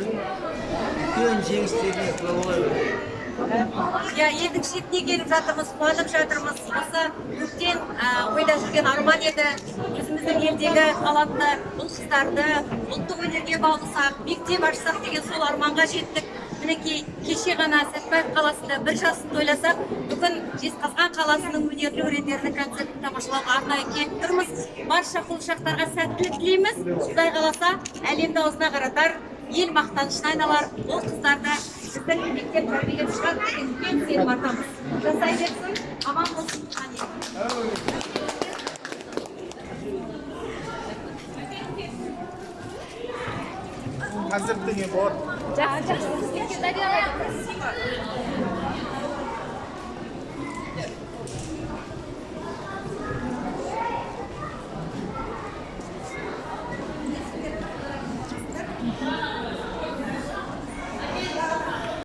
үлкен жеңістеріне куә болады. Я елдің шетіне келіп жатырмыз, қуанып жатырмыз. Осы көптен ойда жүрген арман еді. Өзіміздің елдегі талантты ұл-қыздарды ұлттық өнерге баулысақ, мектеп ашсақ деген сол арманға жеттік. Мінекей кеше ғана Сәтбаев қаласында 1 жасын тойласақ, бүгін Жезқазған қаласының өнерлі өрендерінің концертін тамашалауға арнайы келіп тұрмыз. Барша құлшақтарға сәттілік тілейміз. Құдай қаласа, әлемді аузына қаратар, ел мақтанышына айналар, ол қыздарды біздің мектеп тәрбиелеп шығады деген үлкен сенім артамыз. Жасай берсін, аман болсын. концерттен кейін болады. Жақсы.